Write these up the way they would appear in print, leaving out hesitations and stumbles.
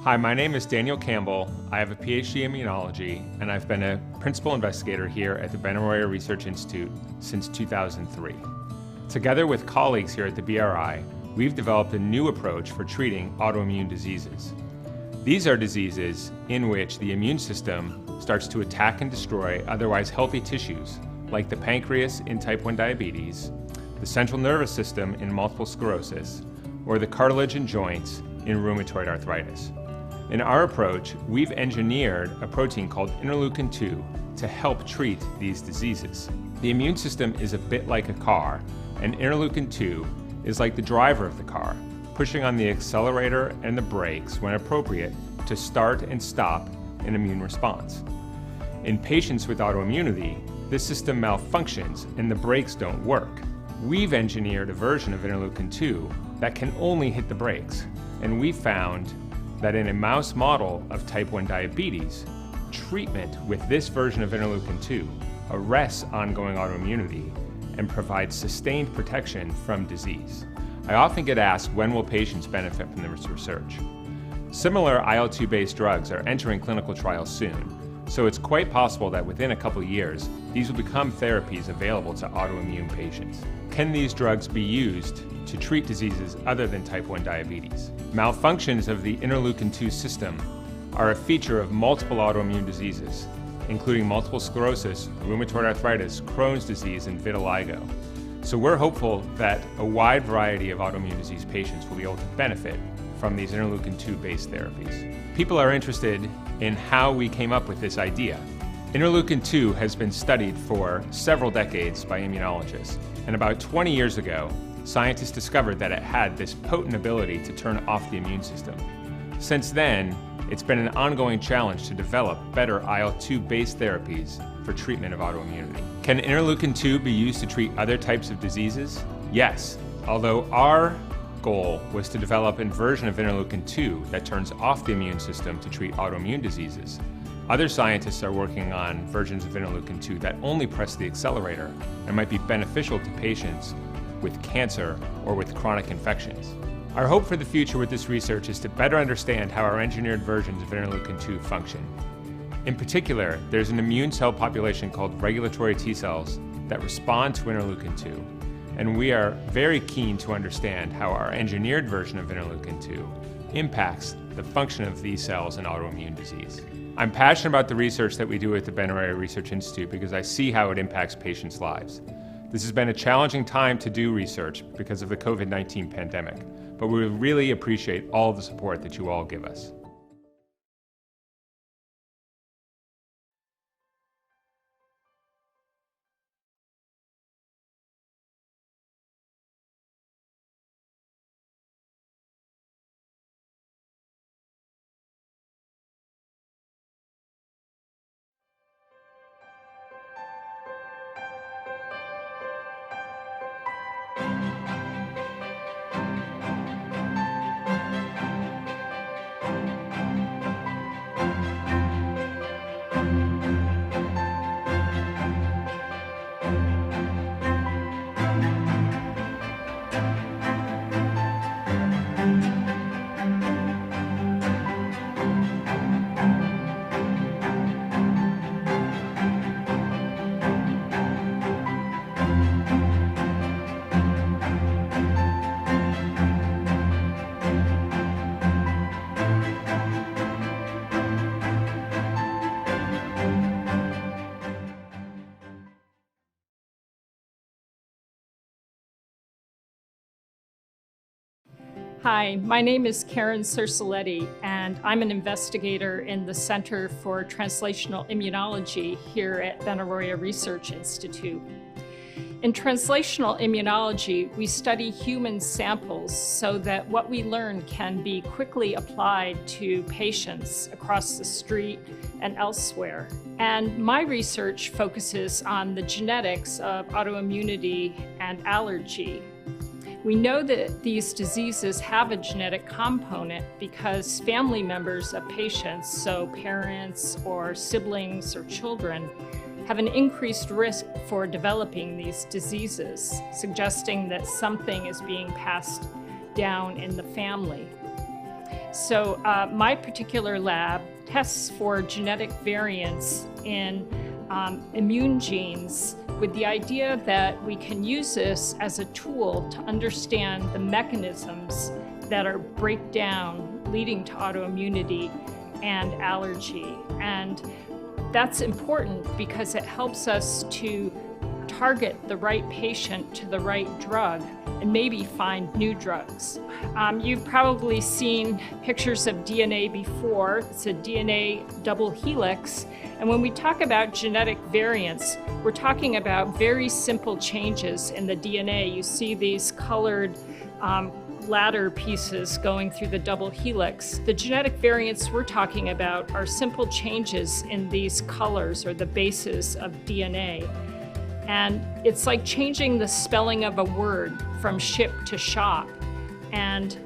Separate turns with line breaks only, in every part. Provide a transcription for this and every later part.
Hi, my name is Daniel Campbell. I have a PhD in immunology, and I've been a principal investigator here at the Benaroya Research Institute since 2003. Together with colleagues here at the BRI, we've developed a new approach for treating autoimmune diseases. These are diseases in which the immune system starts to attack and destroy otherwise healthy tissues, like the pancreas in type 1 diabetes, the central nervous system in multiple sclerosis, or the cartilage and joints in rheumatoid arthritis. In our approach, we've engineered a protein called Interleukin 2 to help treat these diseases. The immune system is a bit like a car, and Interleukin 2 is like the driver of the car, pushing on the accelerator and the brakes when appropriate to start and stop an immune response. In patients with autoimmunity, this system malfunctions and the brakes don't work. We've engineered a version of Interleukin 2 that can only hit the brakes, and we found that in a mouse model of type 1 diabetes, treatment with this version of Interleukin 2 arrests ongoing autoimmunity and provides sustained protection from disease. I often get asked, when will patients benefit from this research? Similar IL-2 based drugs are entering clinical trials soon, so it's quite possible that within a couple years, these will become therapies available to autoimmune patients. Can these drugs be used to treat diseases other than type 1 diabetes? Malfunctions of the Interleukin 2 system are a feature of multiple autoimmune diseases, including multiple sclerosis, rheumatoid arthritis, Crohn's disease, and vitiligo. So we're hopeful that a wide variety of autoimmune disease patients will be able to benefit from these Interleukin 2 based therapies. People are interested in how we came up with this idea. Interleukin 2 has been studied for several decades by immunologists, and about 20 years ago, scientists discovered that it had this potent ability to turn off the immune system. Since then, it's been an ongoing challenge to develop better IL-2 based therapies for treatment of autoimmunity. Can Interleukin 2 be used to treat other types of diseases? Yes, although our goal was to develop a version of Interleukin 2 that turns off the immune system to treat autoimmune diseases. Other scientists are working on versions of Interleukin 2 that only press the accelerator and might be beneficial to patients with cancer or with chronic infections. Our hope for the future with this research is to better understand how our engineered versions of Interleukin 2 function. In particular, there's an immune cell population called regulatory T cells that respond to Interleukin 2, and we are very keen to understand how our engineered version of Interleukin 2 impacts the function of these cells in autoimmune disease. I'm passionate about the research that we do at the Benaroya Research Institute because I see how it impacts patients' lives. This has been a challenging time to do research because of the COVID-19 pandemic, but we really appreciate all the support that you all give us.
Hi, my name is Cerosaletti, and I'm an investigator in the Center for Translational Immunology here at Benaroya Research Institute. In translational immunology, we study human samples so that what we learn can be quickly applied to patients across the street and elsewhere. And my research focuses on the genetics of autoimmunity and allergy. We know that these diseases have a genetic component because family members of patients, so parents or siblings or children, have an increased risk for developing these diseases, suggesting that something is being passed down in the family. So my particular lab tests for genetic variants in immune genes with the idea that we can use this as a tool to understand the mechanisms that are breakdown leading to autoimmunity and allergy. And that's important because it helps us to target the right patient to the right drug and maybe find new drugs. You've probably seen pictures of DNA before. It's a DNA double helix. And when we talk about genetic variants, we're talking about very simple changes in the DNA. You see these colored ladder pieces going through the double helix. The genetic variants we're talking about are simple changes in these colors or the bases of DNA. And it's like changing the spelling of a word from ship to shop. And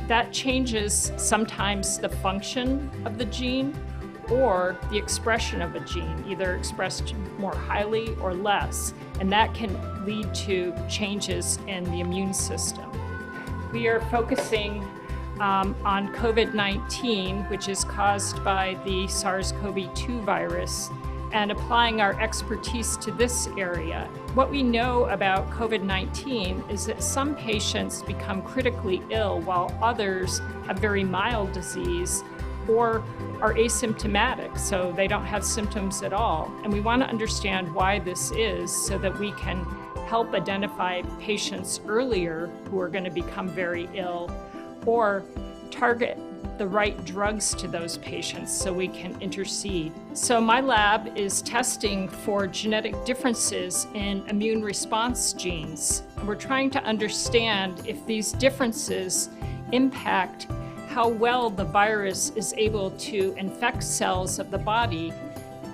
that changes sometimes the function of the gene or the expression of a gene, either expressed more highly or less. And that can lead to changes in the immune system. We are focusing on COVID-19, which is caused by the SARS-CoV-2 virus, and applying our expertise to this area. What we know about COVID-19 is that some patients become critically ill while others have very mild disease or are asymptomatic, so they don't have symptoms at all. And we want to understand why this is so that we can help identify patients earlier who are going to become very ill or target the right drugs to those patients so we can intercede. So my lab is testing for genetic differences in immune response genes. We're trying to understand if these differences impact how well the virus is able to infect cells of the body,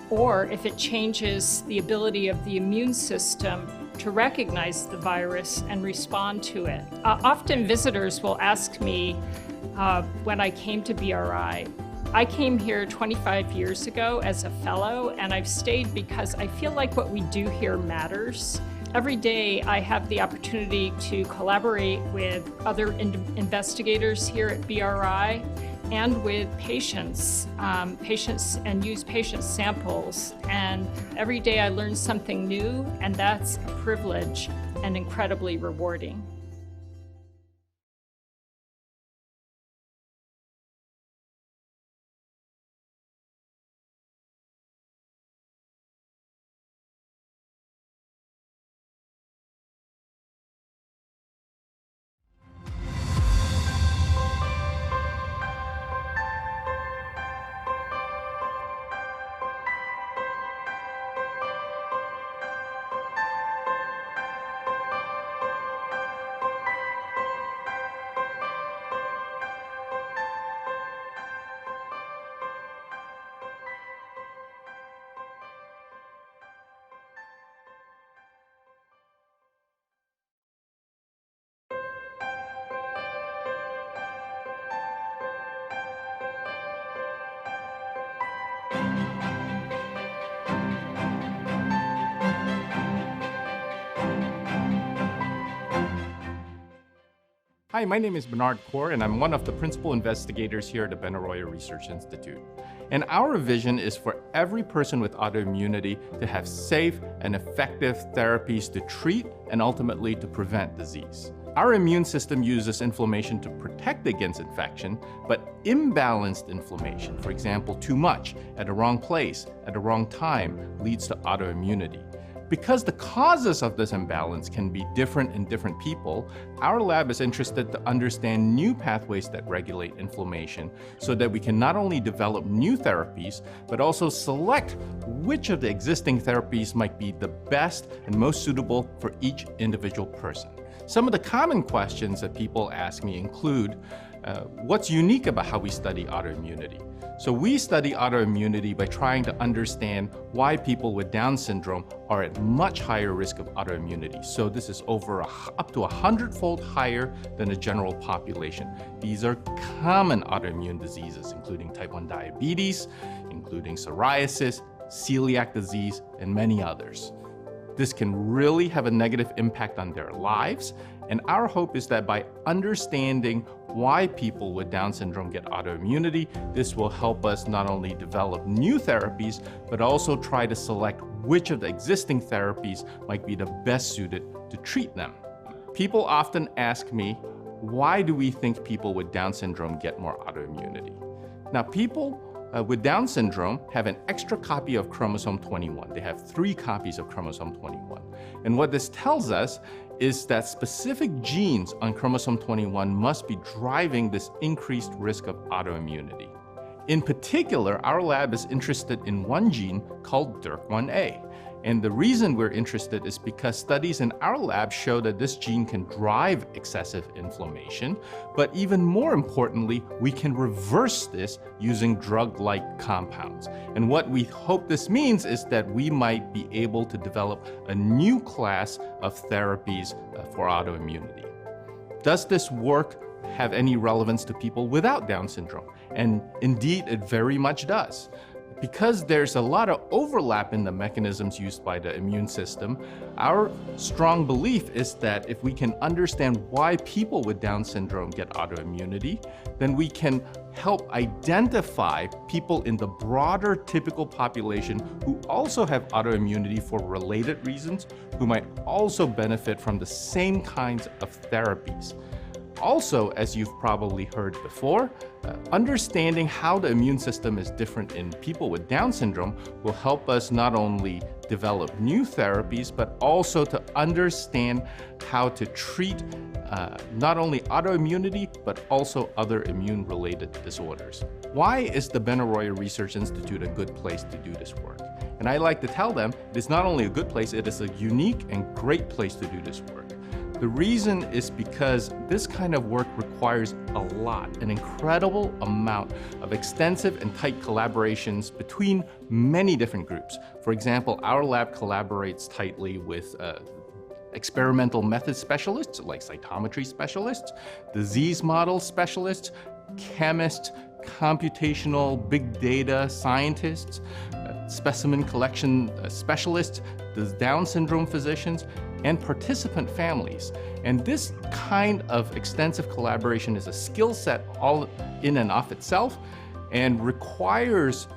or if it changes the ability of the immune system to recognize the virus and respond to it. Often visitors will ask me when I came to BRI. I came here 25 years ago as a fellow, and I've stayed because I feel like what we do here matters. Every day I have the opportunity to collaborate with other investigators here at BRI and with patients and use patient samples. And every day I learn something new, and that's a privilege and incredibly rewarding.
Hi, my name is Khor, and I'm one of the principal investigators here at the Benaroya Research Institute. And our vision is for every person with autoimmunity to have safe and effective therapies to treat and ultimately to prevent disease. Our immune system uses inflammation to protect against infection, but imbalanced inflammation, for example, too much at the wrong place at the wrong time, leads to autoimmunity. Because the causes of this imbalance can be different in different people, our lab is interested to understand new pathways that regulate inflammation so that we can not only develop new therapies, but also select which of the existing therapies might be the best and most suitable for each individual person. Some of the common questions that people ask me include, what's unique about how we study autoimmunity? So we study autoimmunity by trying to understand why people with Down syndrome are at much higher risk of autoimmunity. So this is up to 100-fold higher than the general population. These are common autoimmune diseases, including type 1 diabetes, including psoriasis, celiac disease, and many others. this can really have a negative impact on their lives. And our hope is that by understanding why people with Down syndrome get autoimmunity, this will help us not only develop new therapies, but also try to select which of the existing therapies might be the best suited to treat them. People often ask me, why do we think people with Down syndrome get more autoimmunity? Now, people with Down syndrome have an extra copy of chromosome 21. They have 3 copies of chromosome 21. And what this tells us is that specific genes on chromosome 21 must be driving this increased risk of autoimmunity. In particular, our lab is interested in one gene called DYRK1A. And the reason we're interested is because studies in our lab show that this gene can drive excessive inflammation, but even more importantly, we can reverse this using drug-like compounds. And what we hope this means is that we might be able to develop a new class of therapies for autoimmunity. Does this work have any relevance to people without Down syndrome? And indeed, it very much does. Because there's a lot of overlap in the mechanisms used by the immune system, our strong belief is that if we can understand why people with Down syndrome get autoimmunity, then we can help identify people in the broader typical population who also have autoimmunity for related reasons, who might also benefit from the same kinds of therapies. Also, as you've probably heard before, understanding how the immune system is different in people with Down syndrome will help us not only develop new therapies, but also to understand how to treat not only autoimmunity, but also other immune-related disorders. Why is the Benaroya Research Institute a good place to do this work? And I like to tell them it's not only a good place, it is a unique and great place to do this work. The reason is because this kind of work requires a lot, an incredible amount of extensive and tight collaborations between many different groups. For example, our lab collaborates tightly with experimental method specialists, like cytometry specialists, disease model specialists, chemists, computational big data scientists, specimen collection specialists, the Down syndrome physicians, and participant families. And this kind of extensive collaboration is a skill set all in and of itself and requires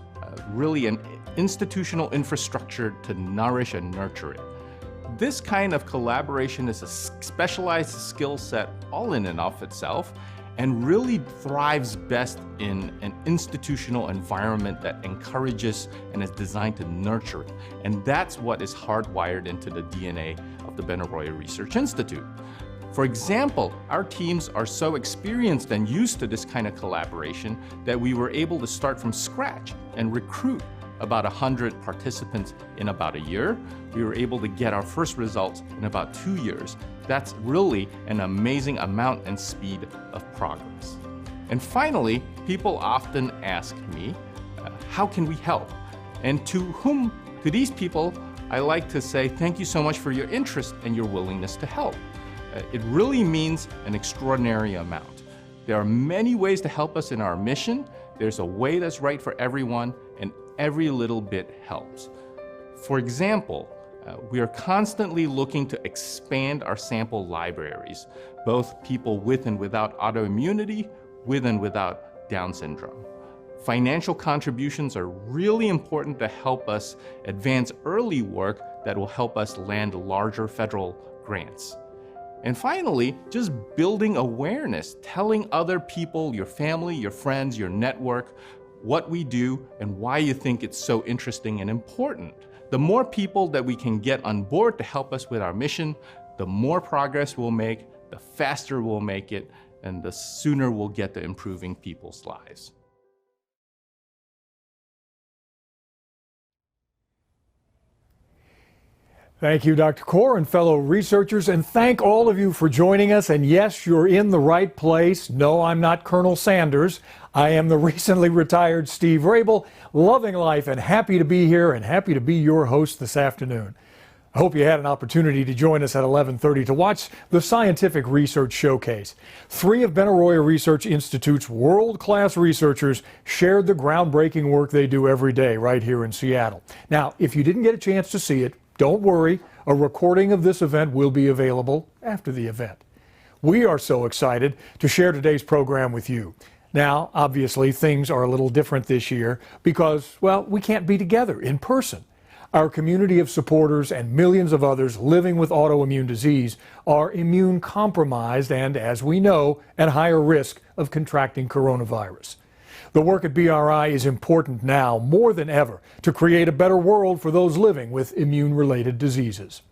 really an institutional infrastructure to nourish and nurture it. This kind of collaboration is a specialized skill set all in and of itself and really thrives best in an institutional environment that encourages and is designed to nurture it. And that's what is hardwired into the DNA of the Benaroya Research Institute. For example, our teams are so experienced and used to this kind of collaboration that we were able to start from scratch and recruit about 100 participants in about a year. We were able to get our first results in about 2 years. That's really an amazing amount and speed of progress. And finally, people often ask me, how can we help? And to these people, I like to say, thank you so much for your interest and your willingness to help. It really means an extraordinary amount. There are many ways to help us in our mission. There's a way that's right for everyone, and every little bit helps. For example, we are constantly looking to expand our sample libraries, both people with and without autoimmunity, with and without Down syndrome. Financial contributions are really important to help us advance early work that will help us land larger federal grants. And finally, just building awareness, telling other people, your family, your friends, your network, what we do and why you think it's so interesting and important. The more people that we can get on board to help us with our mission, the more progress we'll make, the faster we'll make it, and the sooner we'll get to improving people's lives.
Thank you, Dr. Khor and fellow researchers, and thank all of you for joining us. And yes, you're in the right place. No, I'm not Colonel Sanders. I am the recently retired Steve Raible, loving life and happy to be here and happy to be your host this afternoon. I hope you had an opportunity to join us at 11:30 to watch the Scientific Research Showcase. 3 of Benaroya Research Institute's world-class researchers shared the groundbreaking work they do every day right here in Seattle. Now, if you didn't get a chance to see it, Don't worry, a recording of this event will be available after the event. We are so excited to share today's program with you. Now, obviously, things are a little different this year because, well, we can't be together in person. Our community of supporters and millions of others living with autoimmune disease are immune compromised and, as we know, at higher risk of contracting coronavirus. The work at BRI is important now more than ever to create a better world for those living with immune-related diseases.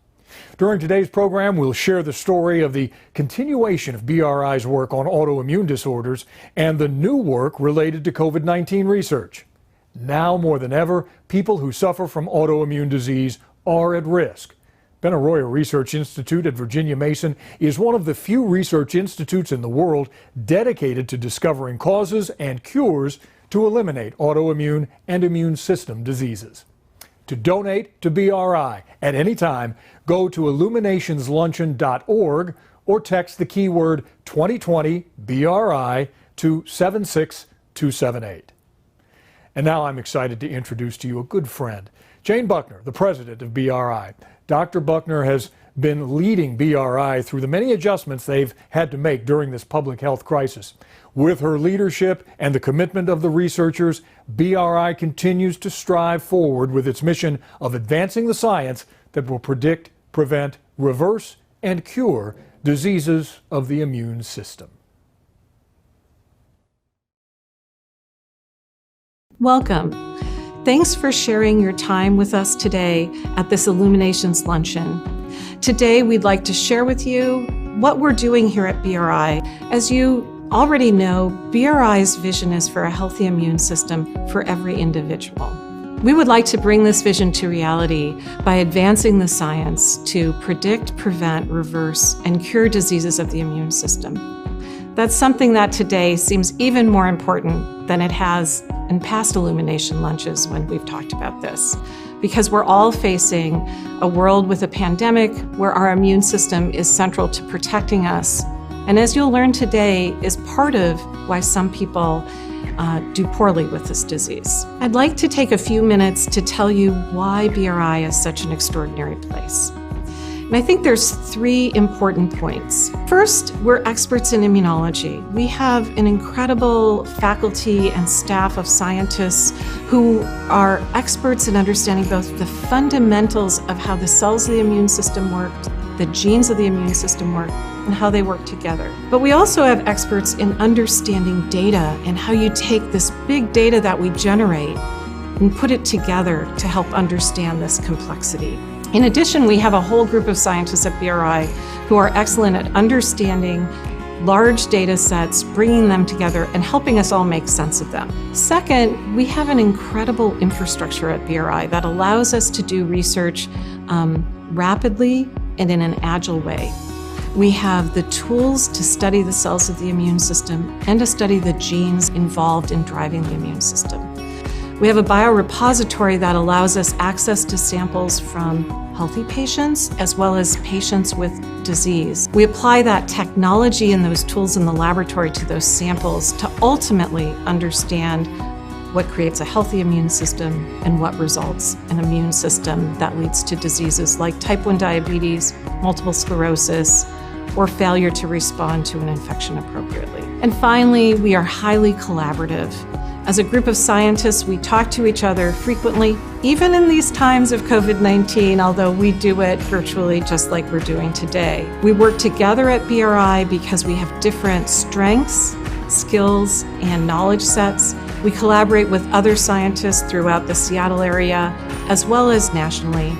During today's program, we'll share the story of the continuation of BRI's work on autoimmune disorders and the new work related to COVID-19 research. Now more than ever, people who suffer from autoimmune disease are at risk. Benaroya Research Institute at Virginia Mason is one of the few research institutes in the world dedicated to discovering causes and cures to eliminate autoimmune and immune system diseases. To donate to BRI at any time, go to illuminationsluncheon.org or text the keyword 2020 BRI to 76278. And now I'm excited to introduce to you a good friend, Jane Buckner, the president of BRI. Dr. Buckner has been leading BRI through the many adjustments they've had to make during this public health crisis. With her leadership and the commitment of the researchers, BRI continues to strive forward with its mission of advancing the science that will predict, prevent, reverse, and cure diseases of the immune system.
Welcome. Thanks for sharing your time with us today at this Illuminations Luncheon. Today, we'd like to share with you what we're doing here at BRI. As you already know, BRI's vision is for a healthy immune system for every individual. We would like to bring this vision to reality by advancing the science to predict, prevent, reverse, and cure diseases of the immune system. That's something that today seems even more important than it has in past Illumination lunches when we've talked about this, because we're all facing a world with a pandemic where our immune system is central to protecting us. And as you'll learn today, is part of why some people do poorly with this disease. I'd like to take a few minutes to tell you why BRI is such an extraordinary place. And I think there's three important points. First, we're experts in immunology. We have an incredible faculty and staff of scientists who are experts in understanding both the fundamentals of how the cells of the immune system work, the genes of the immune system work, and how they work together. But we also have experts in understanding data and how you take this big data that we generate and put it together to help understand this complexity. In addition, we have a whole group of scientists at BRI who are excellent at understanding large data sets, bringing them together, and helping us all make sense of them. Second, we have an incredible infrastructure at BRI that allows us to do research rapidly and in an agile way. We have the tools to study the cells of the immune system and to study the genes involved in driving the immune system. We have a biorepository that allows us access to samples from healthy patients as well as patients with disease. We apply that technology and those tools in the laboratory to those samples to ultimately understand what creates a healthy immune system and what results in an immune system that leads to diseases like type 1 diabetes, multiple sclerosis, or failure to respond to an infection appropriately. And finally, we are highly collaborative. As a group of scientists, we talk to each other frequently, even in these times of COVID-19, although we do it virtually just like we're doing today. We work together at BRI because we have different strengths, skills, and knowledge sets. We collaborate with other scientists throughout the Seattle area, as well as nationally.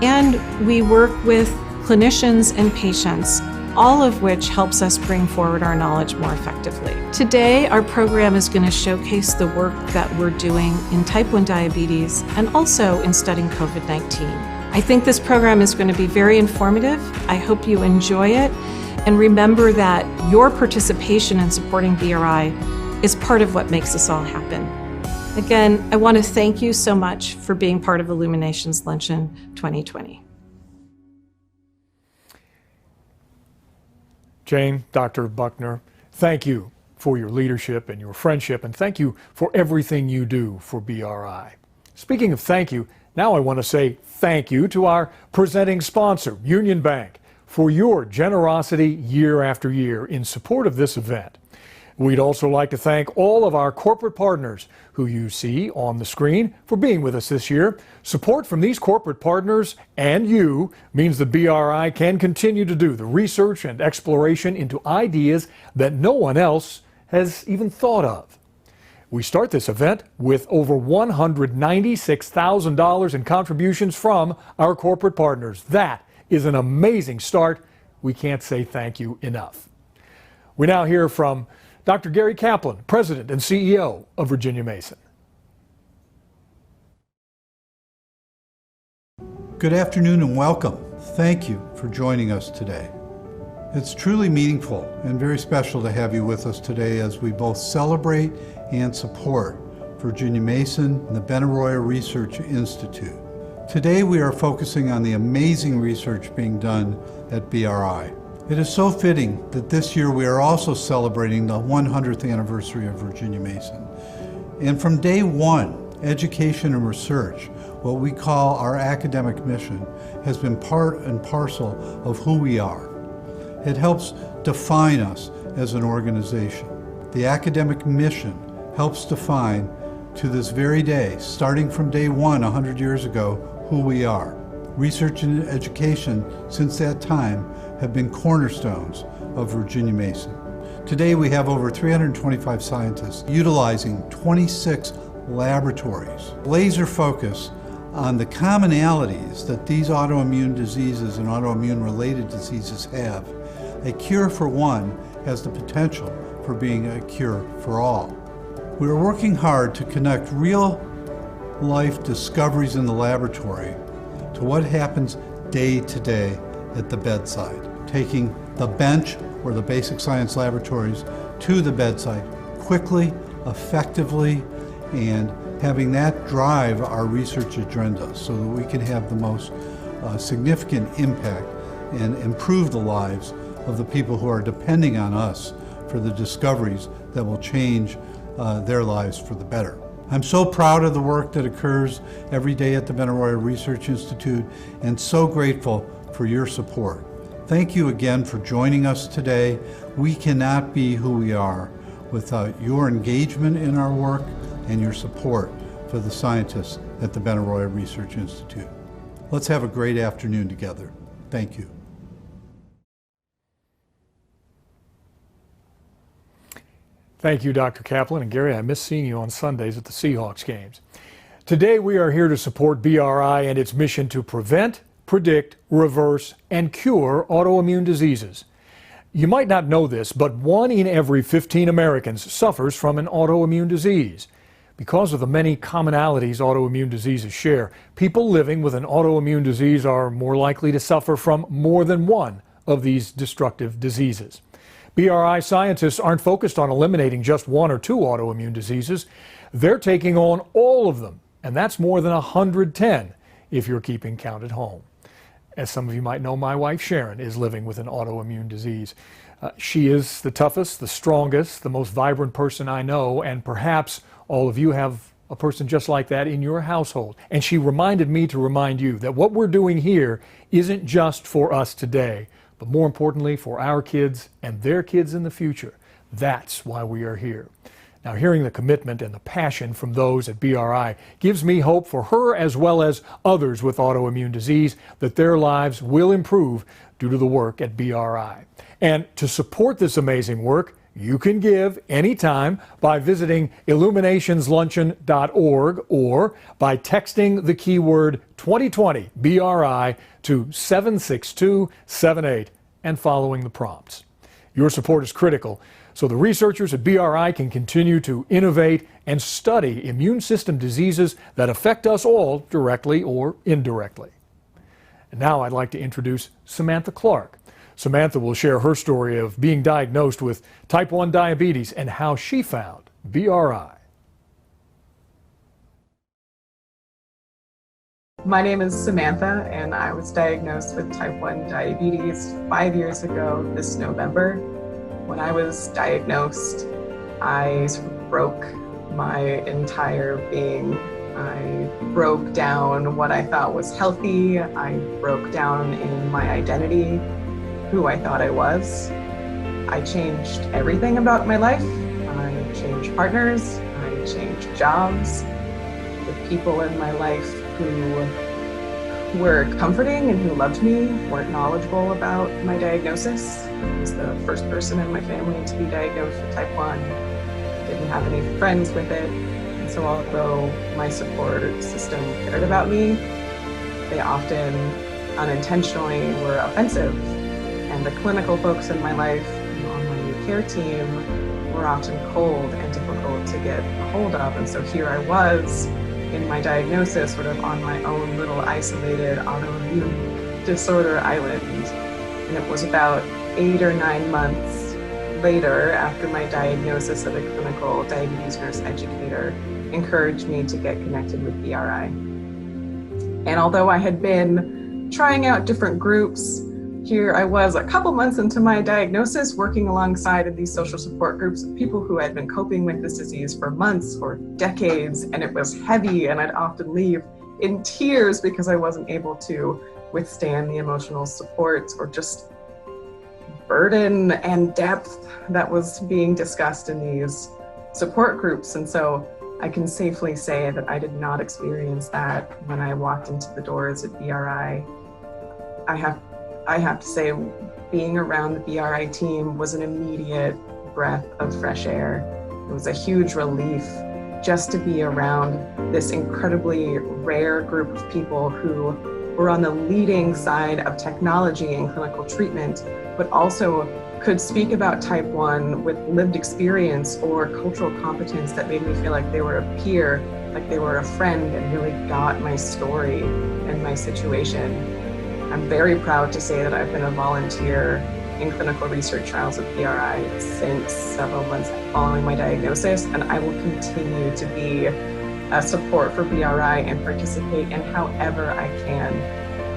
And we work with clinicians and patients, all of which helps us bring forward our knowledge more effectively. Today, our program is going to showcase the work that we're doing in type 1 diabetes and also in studying COVID-19. I think this program is going to be very informative. I hope you enjoy it. And remember that your participation in supporting BRI is part of what makes this all happen. Again, I want to thank you so much for being part of Illuminations Luncheon 2020.
Jane, Dr. Buckner, thank you for your leadership and your friendship, and thank you for everything you do for BRI. Speaking of thank you, Now I want to say thank you to our presenting sponsor, Union Bank, for your generosity year after year in support of this event. We'd also like to thank all of our corporate partners who you see on the screen for being with us this year. Support from these corporate partners and you means the BRI can continue to do the research and exploration into ideas that no one else has even thought of. We start this event with over $196,000 in contributions from our corporate partners. That is an amazing start. We can't say thank you enough. We now hear from Dr. Gary Kaplan, President and CEO of Virginia Mason.
Good afternoon and welcome. Thank you for joining us today. It's truly meaningful and very special to have you with us today as we both celebrate and support Virginia Mason and the Benaroya Research Institute. Today we are focusing on the amazing research being done at BRI. It is so fitting that this year we are also celebrating the 100th anniversary of Virginia Mason. And from day one, education and research, what we call our academic mission, has been part and parcel of who we are. It helps define us as an organization. The academic mission helps define, to this very day, starting from day one 100 years ago, who we are. Research and education since that time have been cornerstones of Virginia Mason. Today we have over 325 scientists utilizing 26 laboratories. Laser focus on the commonalities that these autoimmune diseases and autoimmune related diseases have. A cure for one has the potential for being a cure for all. We are working hard to connect real life discoveries in the laboratory to what happens day to day at the bedside, taking the bench or the basic science laboratories to the bedside quickly, effectively, and having that drive our research agenda so that we can have the most significant impact and improve the lives of the people who are depending on us for the discoveries that will change their lives for the better. I'm so proud of the work that occurs every day at the Benaroya Research Institute and so grateful for your support. Thank you again for joining us today. We cannot be who we are without your engagement in our work and your support for the scientists at the Benaroya Research Institute. Let's have a great afternoon together. Thank you.
Thank you, Dr. Kaplan. And Gary, I miss seeing you on Sundays at the Seahawks games. Today we are here to support BRI and its mission to prevent, predict, reverse, and cure autoimmune diseases. You might not know this, but 1 in every 15 Americans suffers from an autoimmune disease. Because of the many commonalities autoimmune diseases share, people living with an autoimmune disease are more likely to suffer from more than one of these destructive diseases. BRI scientists aren't focused on eliminating just 1 or 2 autoimmune diseases. They're taking on all of them, and that's more than 110 if you're keeping count at home. As some of you might know, my wife Sharon is living with an autoimmune disease. She is the toughest, the strongest, the most vibrant person I know, and perhaps all of you have a person just like that in your household. And she reminded me to remind you that what we're doing here isn't just for us today, but more importantly for our kids and their kids in the future. That's why we are here. Now, hearing the commitment and the passion from those at BRI gives me hope for her as well as others with autoimmune disease that their lives will improve due to the work at BRI. And to support this amazing work, you can give anytime by visiting illuminationsluncheon.org or by texting the keyword 2020 BRI to 76278 and following the prompts. Your support is critical so the researchers at BRI can continue to innovate and study immune system diseases that affect us all directly or indirectly. And now I'd like to introduce Samantha Clark. Samantha will share her story of being diagnosed with type 1 diabetes and how she found BRI.
My name is Samantha, and I was diagnosed with type 1 diabetes 5 years ago this November. When I was diagnosed, I sort of broke my entire being. I broke down what I thought was healthy. I broke down in my identity, who I thought I was. I changed everything about my life. I changed partners. I changed jobs. The people in my life who were comforting and who loved me weren't knowledgeable about my diagnosis. I was the first person in my family to be diagnosed with type 1. Didn't have any friends with it. And so although my support system cared about me, they often unintentionally were offensive. And the clinical folks in my life on my new care team were often cold and difficult to get a hold of. And so here I was in my diagnosis, sort of on my own little isolated autoimmune disorder island. And it was about 8 or 9 months later, after my diagnosis, that a clinical diabetes nurse educator encouraged me to get connected with BRI. And although I had been trying out different groups, here I was a couple months into my diagnosis, working alongside of these social support groups of people who had been coping with this disease for months or decades, and it was heavy, and I'd often leave in tears because I wasn't able to withstand the emotional support or just burden and depth that was being discussed in these support groups. And so I can safely say that I did not experience that when I walked into the doors at BRI. I have to say, being around the BRI team was an immediate breath of fresh air. It was a huge relief just to be around this incredibly rare group of people who were on the leading side of technology and clinical treatment, but also could speak about type 1 with lived experience or cultural competence that made me feel like they were a peer, like they were a friend, and really got my story and my situation. I'm very proud to say that I've been a volunteer in clinical research trials with BRI since several months following my diagnosis, and I will continue to be a support for BRI and participate in however I can.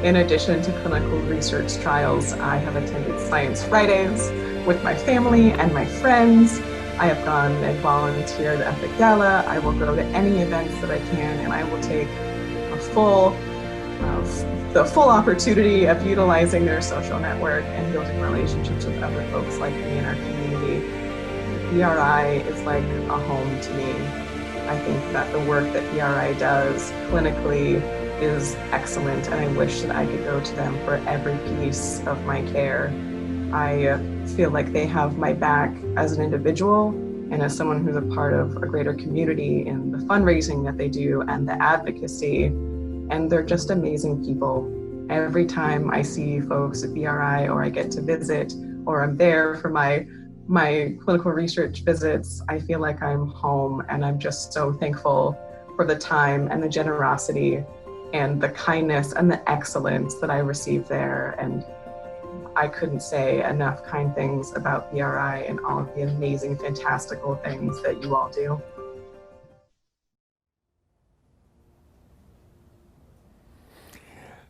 In addition to clinical research trials, I have attended Science Fridays with my family and my friends. I have gone and volunteered at the gala. I will go to any events that I can, and I will take the full opportunity of utilizing their social network and building relationships with other folks like me in our community. BRI is like a home to me. I think that the work that BRI does clinically is excellent, and I wish that I could go to them for every piece of my care. I feel like they have my back as an individual and as someone who's a part of a greater community in the fundraising that they do and the advocacy, and they're just amazing people. Every time I see folks at BRI, or I get to visit, or I'm there for my clinical research visits, I feel like I'm home, and I'm just so thankful for the time and the generosity and the kindness and the excellence that I received there. And I couldn't say enough kind things about BRI and all of the amazing, fantastical things that you all do.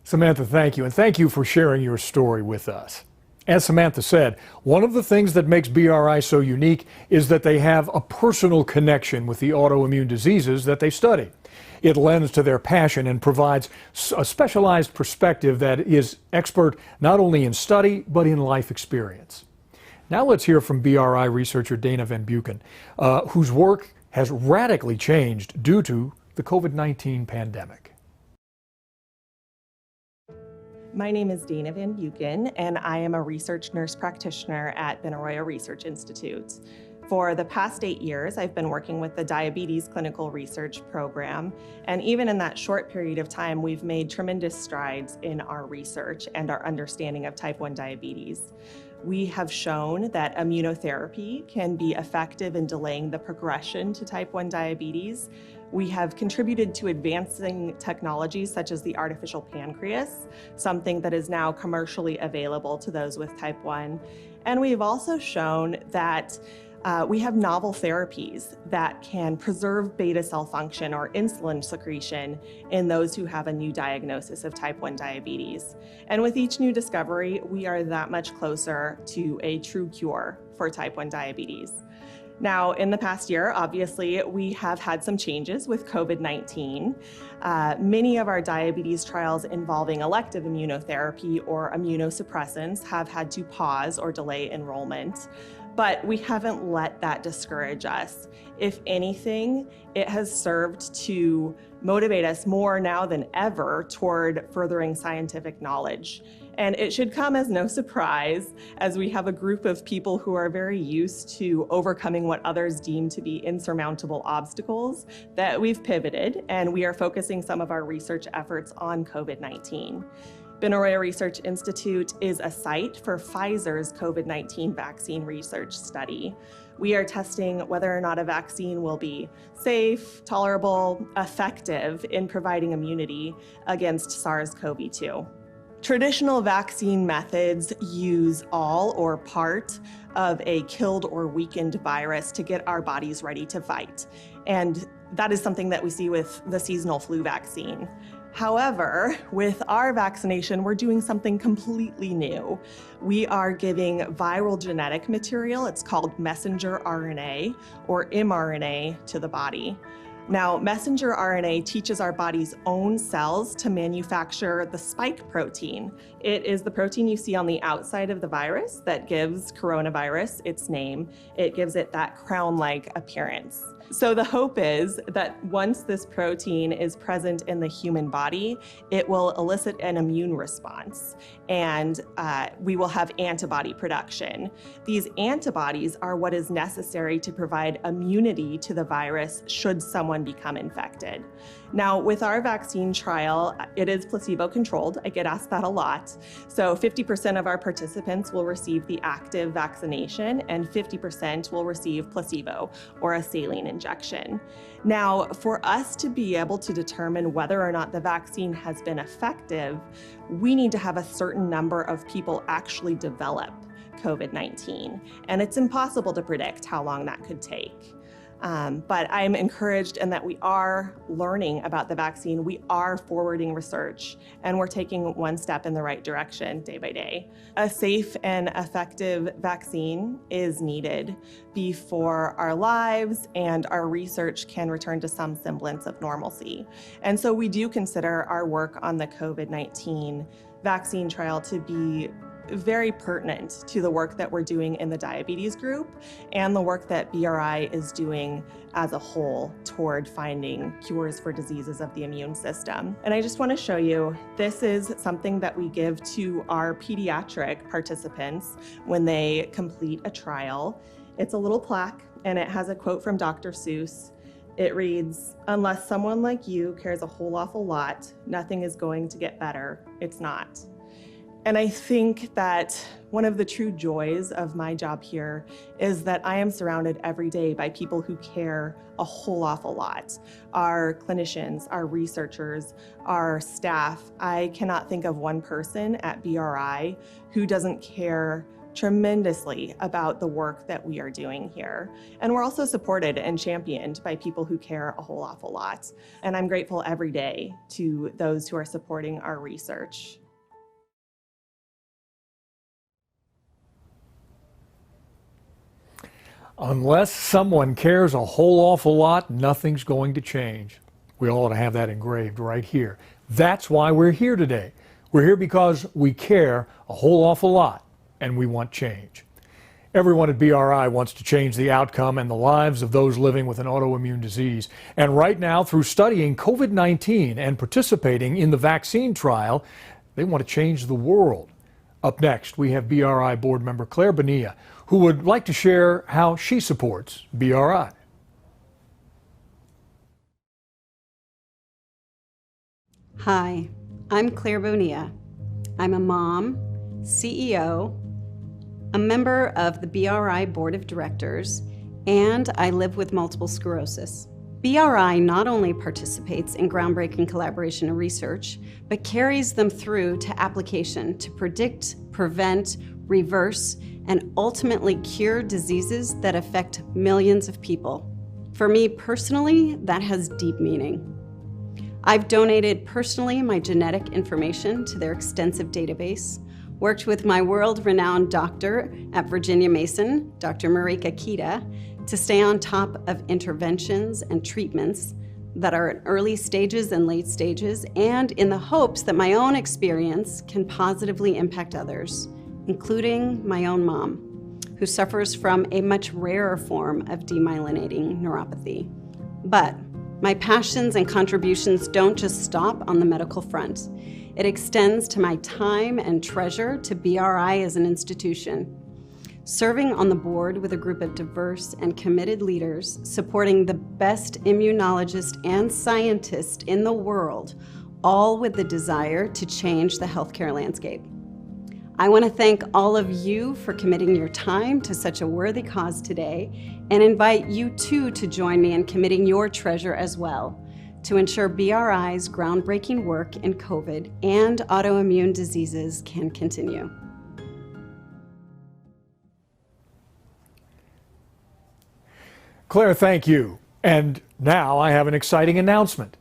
Samantha, thank you, and thank you for sharing your story with us. As Samantha said, one of the things that makes BRI so unique is that they have a personal connection with the autoimmune diseases that they study. It lends to their passion and provides a specialized perspective that is expert not only in study, but in life experience. Now let's hear from BRI researcher Dana VanBeucken, whose work has radically changed due to the COVID-19 pandemic.
My name is Dana VanBeucken, and I am a research nurse practitioner at Benaroya Research Institute. For the past 8 years, I've been working with the Diabetes Clinical Research Program, and even in that short period of time, we've made tremendous strides in our research and our understanding of type 1 diabetes. We have shown that immunotherapy can be effective in delaying the progression to type 1 diabetes. We have contributed to advancing technologies such as the artificial pancreas, something that is now commercially available to those with type 1. And we've also shown that we have novel therapies that can preserve beta cell function or insulin secretion in those who have a new diagnosis of type 1 diabetes. And with each new discovery, we are that much closer to a true cure for type 1 diabetes. Now, in the past year, obviously, we have had some changes with COVID-19. Many of our diabetes trials involving elective immunotherapy or immunosuppressants have had to pause or delay enrollment, but we haven't let that discourage us. If anything, it has served to motivate us more now than ever toward furthering scientific knowledge. And it should come as no surprise, as we have a group of people who are very used to overcoming what others deem to be insurmountable obstacles, that we've pivoted and we are focusing some of our research efforts on COVID-19. Benaroya Research Institute is a site for Pfizer's COVID-19 vaccine research study. We are testing whether or not a vaccine will be safe, tolerable, effective in providing immunity against SARS-CoV-2. Traditional vaccine methods use all or part of a killed or weakened virus to get our bodies ready to fight. And that is something that we see with the seasonal flu vaccine. However, with our vaccination, we're doing something completely new. We are giving viral genetic material, it's called messenger RNA or mRNA, to the body. Now, messenger RNA teaches our body's own cells to manufacture the spike protein. It is the protein you see on the outside of the virus that gives coronavirus its name. It gives it that crown-like appearance. So the hope is that once this protein is present in the human body, it will elicit an immune response, and we will have antibody production. These antibodies are what is necessary to provide immunity to the virus should someone become infected. Now, with our vaccine trial, it is placebo-controlled. I get asked that a lot. So 50% of our participants will receive the active vaccination and 50% will receive placebo or a saline injection. Now, for us to be able to determine whether or not the vaccine has been effective, we need to have a certain number of people actually develop COVID-19. And it's impossible to predict how long that could take. But I'm encouraged in that we are learning about the vaccine, we are forwarding research, and we're taking one step in the right direction day by day. A safe and effective vaccine is needed before our lives and our research can return to some semblance of normalcy. And so we do consider our work on the COVID-19 vaccine trial to be very pertinent to the work that we're doing in the diabetes group and the work that BRI is doing as a whole toward finding cures for diseases of the immune system. And I just want to show you, this is something that we give to our pediatric participants when they complete a trial. It's a little plaque and it has a quote from Dr. Seuss. It reads, "Unless someone like you cares a whole awful lot, nothing is going to get better. It's not." And I think that one of the true joys of my job here is that I am surrounded every day by people who care a whole awful lot. Our clinicians, our researchers, our staff. I cannot think of one person at BRI who doesn't care tremendously about the work that we are doing here. And we're also supported and championed by people who care a whole awful lot. And I'm grateful every day to those who are supporting our research.
Unless someone cares a whole awful lot, nothing's going to change. We all ought to have that engraved right here. That's why we're here today. We're here because we care a whole awful lot and we want change. Everyone at BRI wants to change the outcome and the lives of those living with an autoimmune disease. And right now, through studying COVID-19 and participating in the vaccine trial, they want to change the world. Up next, we have BRI board member Claire Bonilla, who would like to share how she supports BRI.
Hi, I'm Claire Bonilla. I'm a mom, CEO, a member of the BRI Board of Directors, and I live with multiple sclerosis. BRI not only participates in groundbreaking collaboration and research, but carries them through to application to predict, prevent, reverse, and ultimately cure diseases that affect millions of people. For me personally, that has deep meaning. I've donated personally my genetic information to their extensive database, worked with my world-renowned doctor at Virginia Mason, Dr. Marika Cate, to stay on top of interventions and treatments that are at early stages and late stages, and in the hopes that my own experience can positively impact others, including my own mom, who suffers from a much rarer form of demyelinating neuropathy. But my passions and contributions don't just stop on the medical front. It extends to my time and treasure to BRI as an institution. Serving on the board with a group of diverse and committed leaders, supporting the best immunologists and scientists in the world, all with the desire to change the healthcare landscape. I want to thank all of you for committing your time to such a worthy cause today, and invite you too to join me in committing your treasure as well to ensure BRI's groundbreaking work in COVID and autoimmune diseases can continue.
Claire, thank you. And now I have an exciting announcement.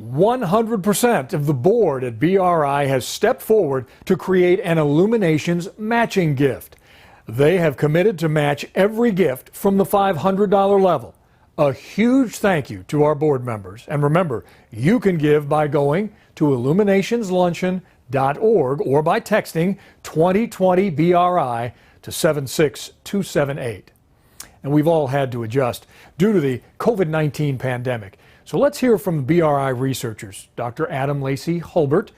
100% of the board at BRI has stepped forward to create an Illuminations matching gift. They have committed to match every gift from the $500 level. A huge thank you to our board members. And remember, you can give by going to illuminationsluncheon.org or by texting 2020-BRI to 76278. And we've all had to adjust due to the COVID-19 pandemic. So let's hear from the BRI researchers, Dr. Adam Lacy-Hulbert,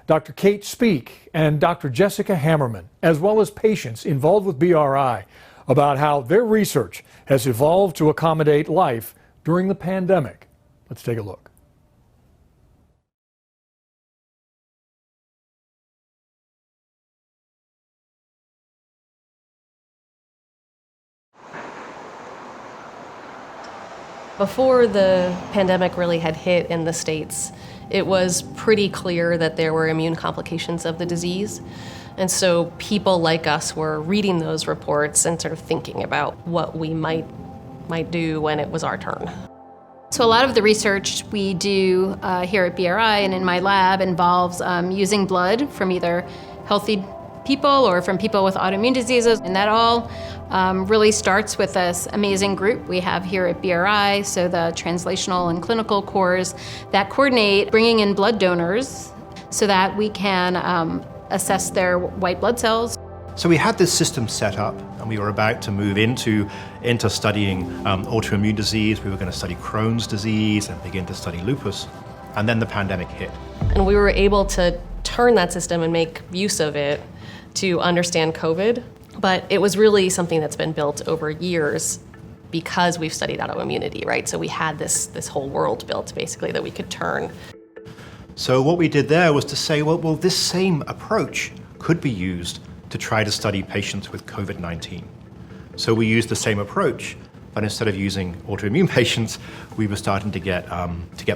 Dr. Cate Speake, and Dr. Jessica Hamerman, as well as patients involved with BRI, about how their research has evolved to accommodate life during the pandemic. Let's take a look.
Before the pandemic really had hit in the States, it was pretty clear that there were immune complications of the disease. And so people like us were reading those reports and sort of thinking about what we might do when it was our turn.
So a lot of the research we do here at BRI and in my lab involves using blood from either healthy people or from people with autoimmune diseases, and that all really starts with this amazing group we have here at BRI, so the translational and clinical cores that coordinate bringing in blood donors so that we can assess their white blood cells.
So we had this system set up, and we were about to move into studying autoimmune disease. We were going to study Crohn's disease and begin to study lupus, and then the pandemic hit.
And we were able to turn that system and make use of it to understand COVID, but it was really something that's been built over years because we've studied autoimmunity, right? So we had this whole world built basically that we could turn.
So what we did there was to say, well, this same approach could be used to try to study patients with COVID-19. So we used the same approach, but instead of using autoimmune patients, we were starting to get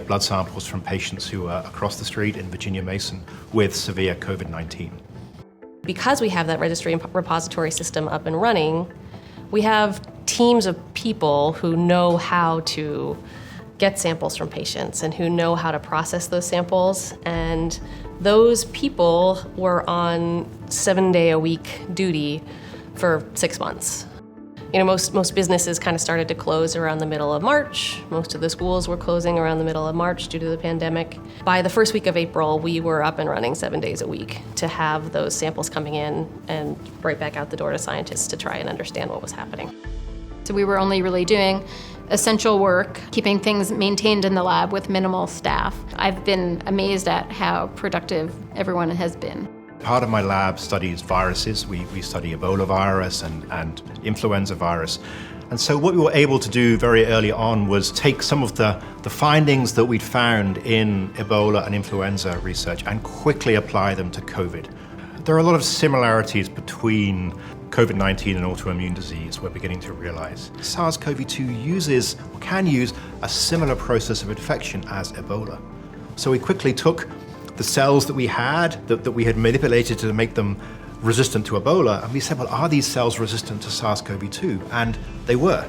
blood samples from patients who are across the street in Virginia Mason with severe COVID-19.
Because we have that registry and repository system up and running, we have teams of people who know how to get samples from patients and who know how to process those samples. And those people were on 7-day-a-week duty for 6 months. You know, most businesses kind of started to close around the middle of March. Most of the schools were closing around the middle of March due to the pandemic. By the first week of April, we were up and running 7 days a week to have those samples coming in and right back out the door to scientists to try and understand what was happening.
So we were only really doing essential work, keeping things maintained in the lab with minimal staff. I've been amazed at how productive everyone has been.
Part of my lab studies viruses. We study Ebola virus and influenza virus. And so what we were able to do very early on was take some of the findings that we'd found in Ebola and influenza research and quickly apply them to COVID. There are a lot of similarities between COVID-19 and autoimmune disease, we're beginning to realize. SARS-CoV-2 can use a similar process of infection as Ebola. So we quickly took the cells that we had manipulated to make them resistant to Ebola, and we said, well, are these cells resistant to SARS-CoV-2? And they were.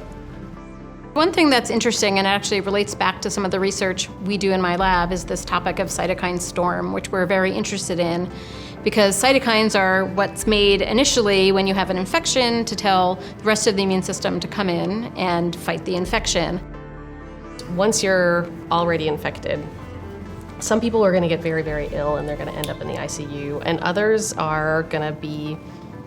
One thing that's interesting and actually relates back to some of the research we do in my lab is this topic of cytokine storm, which we're very interested in. because cytokines are what's made initially when you have an infection to tell the rest of the immune system to come in and fight the infection.
Once you're already infected, some people are going to get very, very ill and they're going to end up in the ICU, and others are going to be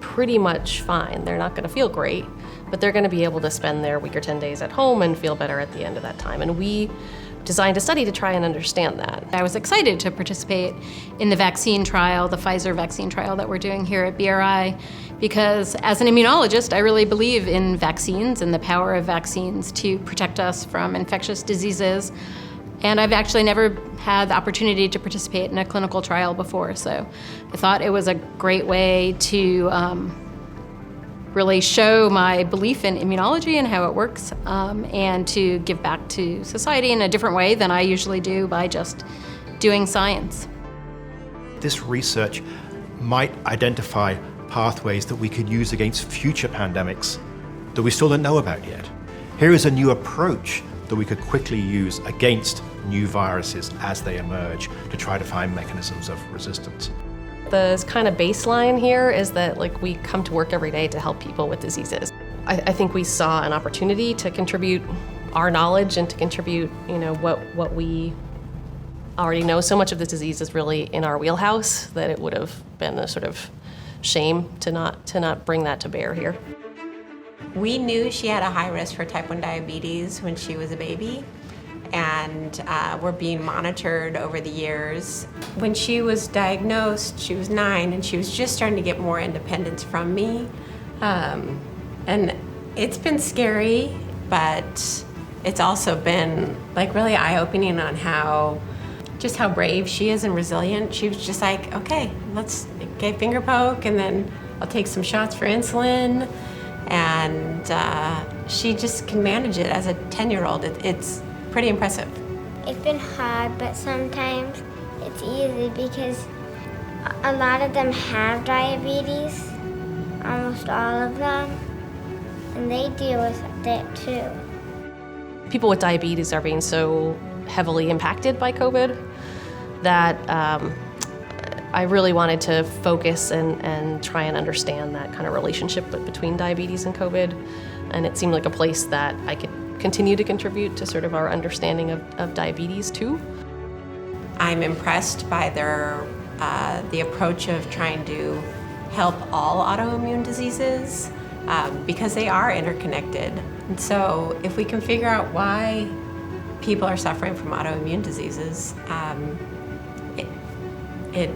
pretty much fine. They're not going to feel great, but they're going to be able to spend their week or 10 days at home and feel better at the end of that time. And we designed a study to try and understand that.
I was excited to participate in the vaccine trial, the Pfizer vaccine trial that we're doing here at BRI, because as an immunologist, I really believe in vaccines and the power of vaccines to protect us from infectious diseases. And I've actually never had the opportunity to participate in a clinical trial before, so I thought it was a great way to really show my belief in immunology and how it works, and to give back to society in a different way than I usually do by just doing science.
This research might identify pathways that we could use against future pandemics that we still don't know about yet. Here is a new approach that we could quickly use against new viruses as they emerge to try to find mechanisms of resistance.
The kind of baseline here is that we come to work every day to help people with diseases. I think we saw an opportunity to contribute our knowledge and to contribute, what we already know. So much of this disease is really in our wheelhouse that it would have been a sort of shame to not bring that to bear here.
We knew she had a high risk for type 1 diabetes when she was a baby, and were being monitored over the years. When she was diagnosed, she was 9, and she was just starting to get more independence from me. And it's been scary, but it's also been really eye-opening on how brave she is and resilient. She was just like, okay, let's get finger poke, and then I'll take some shots for insulin. And she just can manage it as a 10-year-old. It's pretty impressive.
It's been hard, but sometimes it's easy because a lot of them have diabetes, almost all of them, and they deal with it too.
People with diabetes are being so heavily impacted by COVID that I really wanted to focus and try and understand that kind of relationship between diabetes and COVID, and it seemed like a place that I could continue to contribute to sort of our understanding of diabetes too.
I'm impressed by the approach of trying to help all autoimmune diseases because they are interconnected. And so if we can figure out why people are suffering from autoimmune diseases, it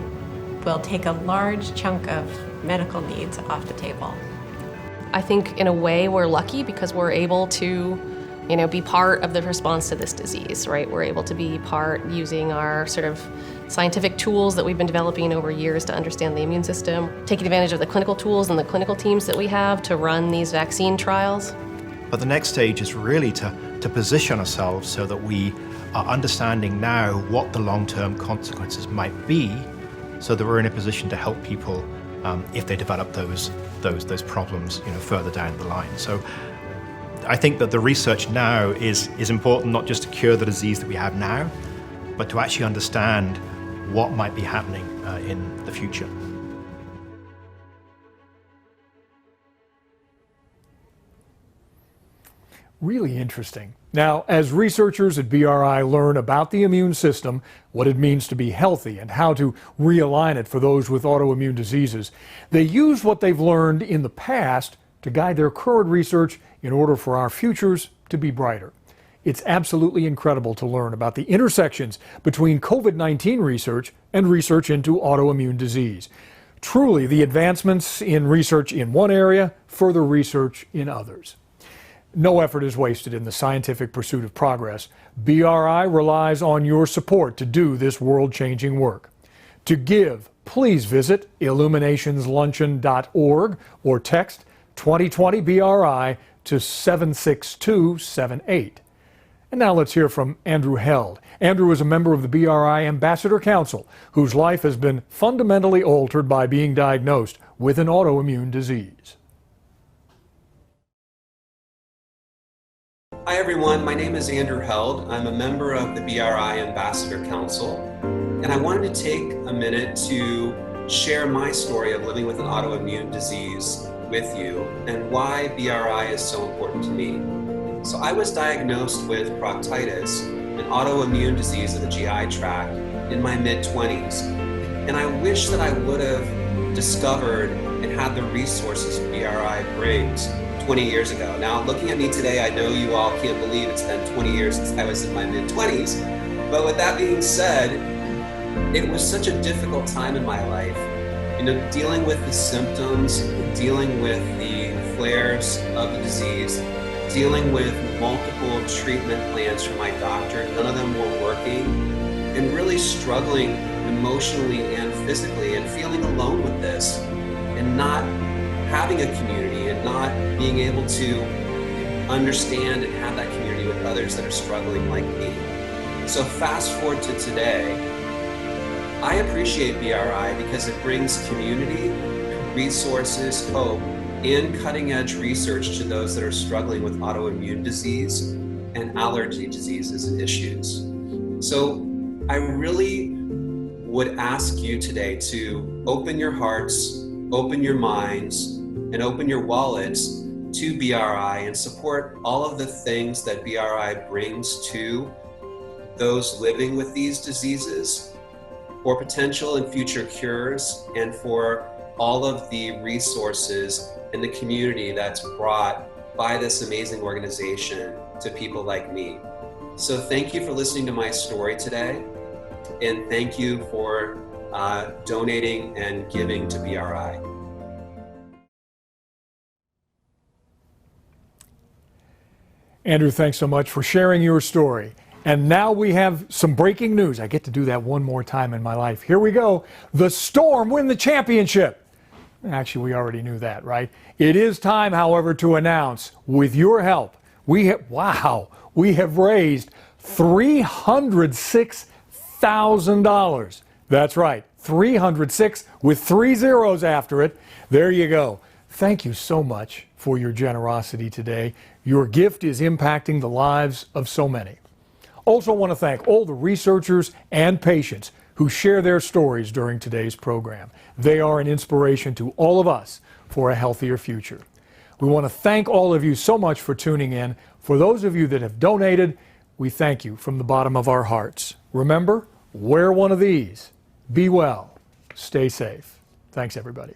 will take a large chunk of medical needs off the table.
I think in a way we're lucky because we're able to be part of the response to this disease, right? We're able to be part using our sort of scientific tools that we've been developing over years to understand the immune system, taking advantage of the clinical tools and the clinical teams that we have to run these vaccine trials.
But the next stage is really to position ourselves so that we are understanding now what the long-term consequences might be, so that we're in a position to help people if they develop those problems further down the line. So I think that the research now is important, not just to cure the disease that we have now, but to actually understand what might be happening in the future.
Really interesting. Now, as researchers at BRI learn about the immune system, what it means to be healthy, and how to realign it for those with autoimmune diseases, they use what they've learned in the past to guide their current research in order for our futures to be brighter. It's absolutely incredible to learn about the intersections between COVID-19 research and research into autoimmune disease. Truly, the advancements in research in one area further research in others. No effort is wasted in the scientific pursuit of progress. BRI relies on your support to do this world-changing work. To give, please visit illuminationsluncheon.org or text 2020 BRI to 76278. And now let's hear from Andrew Held. Andrew is a member of the BRI Ambassador Council, whose life has been fundamentally altered by being diagnosed with an autoimmune disease.
Hi everyone, my name is Andrew Held. I'm a member of the BRI Ambassador Council, and I wanted to take a minute to share my story of living with an autoimmune disease with you and why BRI is so important to me. So I was diagnosed with proctitis, an autoimmune disease of the GI tract, in my mid-20s. And I wish that I would have discovered and had the resources BRI brings 20 years ago. Now, looking at me today, I know you all can't believe it's been 20 years since I was in my mid-20s. But with that being said, it was such a difficult time in my life. You know, dealing with the symptoms, dealing with the flares of the disease, dealing with multiple treatment plans from my doctor, none of them were working, and really struggling emotionally and physically and feeling alone with this and not having a community and not being able to understand and have that community with others that are struggling like me. So fast forward to today, I appreciate BRI because it brings community, resources, hope, and cutting-edge research to those that are struggling with autoimmune disease and allergy diseases and issues. So I really would ask you today to open your hearts, open your minds, and open your wallets to BRI and support all of the things that BRI brings to those living with these diseases for potential and future cures and for all of the resources and the community that's brought by this amazing organization to people like me. So thank you for listening to my story today, and thank you for donating and giving to BRI.
Andrew, thanks so much for sharing your story. And now we have some breaking news. I get to do that one more time in my life. Here we go. The Storm win the championship. Actually, we already knew that, right? It is time, however, to announce, with your help, we have raised $306,000. That's right, 306 with 3 zeros after it. There you go. Thank you so much for your generosity today. Your gift is impacting the lives of so many. Also want to thank all the researchers and patients who share their stories during today's program. They are an inspiration to all of us for a healthier future. We want to thank all of you so much for tuning in. For those of you that have donated, we thank you from the bottom of our hearts. Remember, wear one of these. Be well. Stay safe. Thanks, everybody.